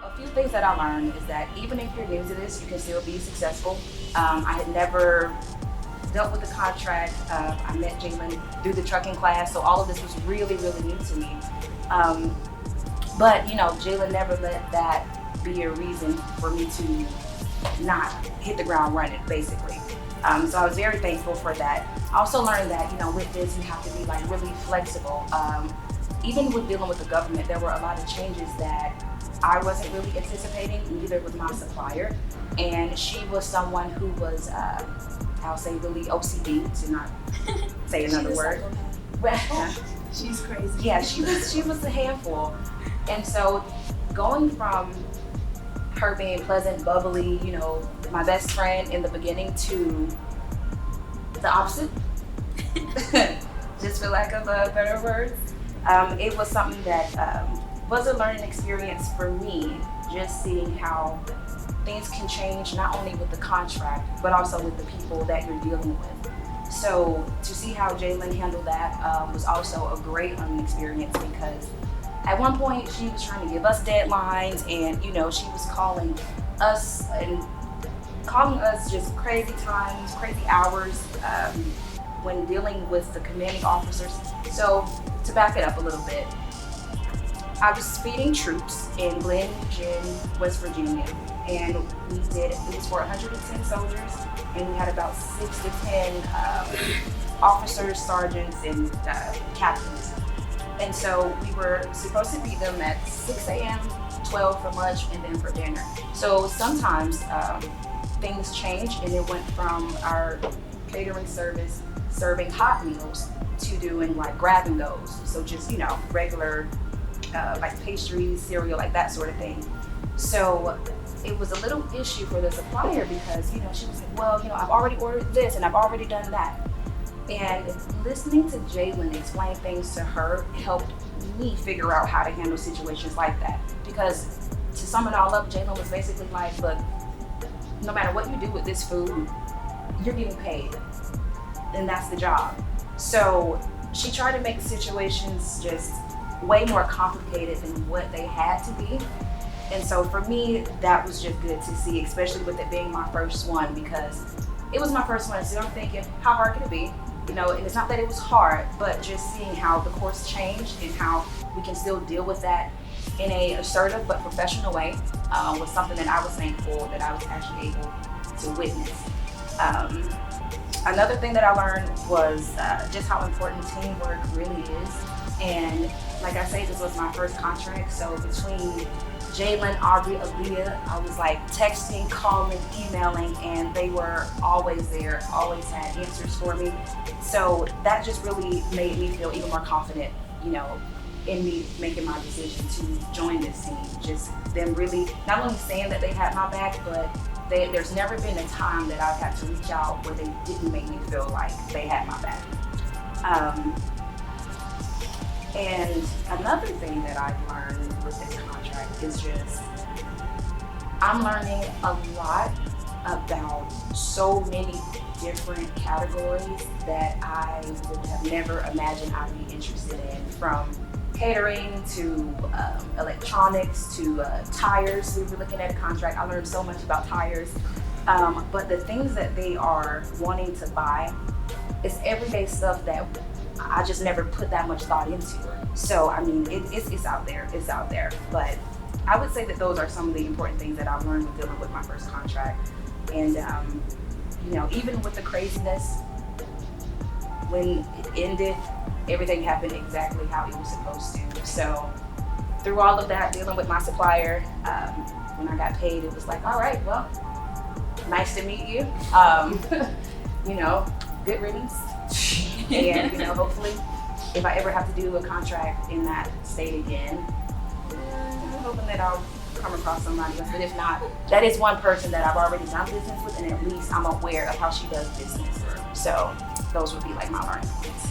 A few things that I learned is that even if you're new to this, you can still be successful. I had never dealt with the contract. I met Jalen through the trucking class, so all of this was really, really new to me. Um, but Jalen never let that be a reason for me to not hit the ground running, basically. So I was very thankful for that. I also learned that with this, you have to be like really flexible. Even with dealing with the government, there were a lot of changes that I wasn't really anticipating, neither was my supplier. And she was someone who was, I'll say, really OCD, to not say another word. But She's crazy. yeah, she was a handful. And so going from her being pleasant, bubbly, my best friend in the beginning, to the opposite, just for lack of a better word, it was something that was a learning experience for me, just seeing how things can change not only with the contract, but also with the people that you're dealing with. So to see how Jalen handled that was also a great learning experience, because at one point she was trying to give us deadlines, and she was calling us just crazy times, crazy hours when dealing with the commanding officers. So to back it up a little bit, I was feeding troops in Glen, West Virginia, and it was for 110 soldiers, and we had about 6 to 10 officers, sergeants, and captains. And so we were supposed to feed them at 6 a.m., 12 for lunch, and then for dinner. So sometimes things changed, and it went from our catering service serving hot meals to doing like grab and goes. So just, regular like pastries, cereal, like that sort of thing. So it was a little issue for the supplier, because, she was like, well, I've already ordered this and I've already done that. And listening to Jalen explain things to her helped me figure out how to handle situations like that. Because to sum it all up, Jalen was basically like, look, no matter what you do with this food, you're getting paid. And that's the job. So she tried to make situations just way more complicated than what they had to be. And so for me, that was just good to see, especially with it being my first one, because it was my first one. So I'm thinking, how hard could it be? And it's not that it was hard, but just seeing how the course changed and how we can still deal with that in a assertive but professional way was something that I was thankful that I was actually able to witness. Another thing that I learned was just how important teamwork really is. And like I say, this was my first contract, so between Jalen, Aubrey, Aaliyah, I was like texting, calling, emailing, and they were always there, always had answers for me. So that just really made me feel even more confident, in me making my decision to join this team. Just them really not only saying that they had my back, but there's never been a time that I've had to reach out where they didn't make me feel like they had my back. And another thing that I've learned with this contract is just, I'm learning a lot about so many different categories that I would have never imagined I'd be interested in, from catering to electronics to tires. We were looking at a contract. I learned so much about tires. But the things that they are wanting to buy is everyday stuff that I just never put that much thought into. So, I mean, it's out there. It's out there. But I would say that those are some of the important things that I've learned with dealing with my first contract. And, even with the craziness, when it ended, everything happened exactly how it was supposed to. So, through all of that, dealing with my supplier, when I got paid, it was like, all right, well, nice to meet you. Good riddance. And hopefully, if I ever have to do a contract in that state again, I'm hoping that I'll come across somebody else. But if not, that is one person that I've already done business with, and at least I'm aware of how she does business. So those would be like my learning points.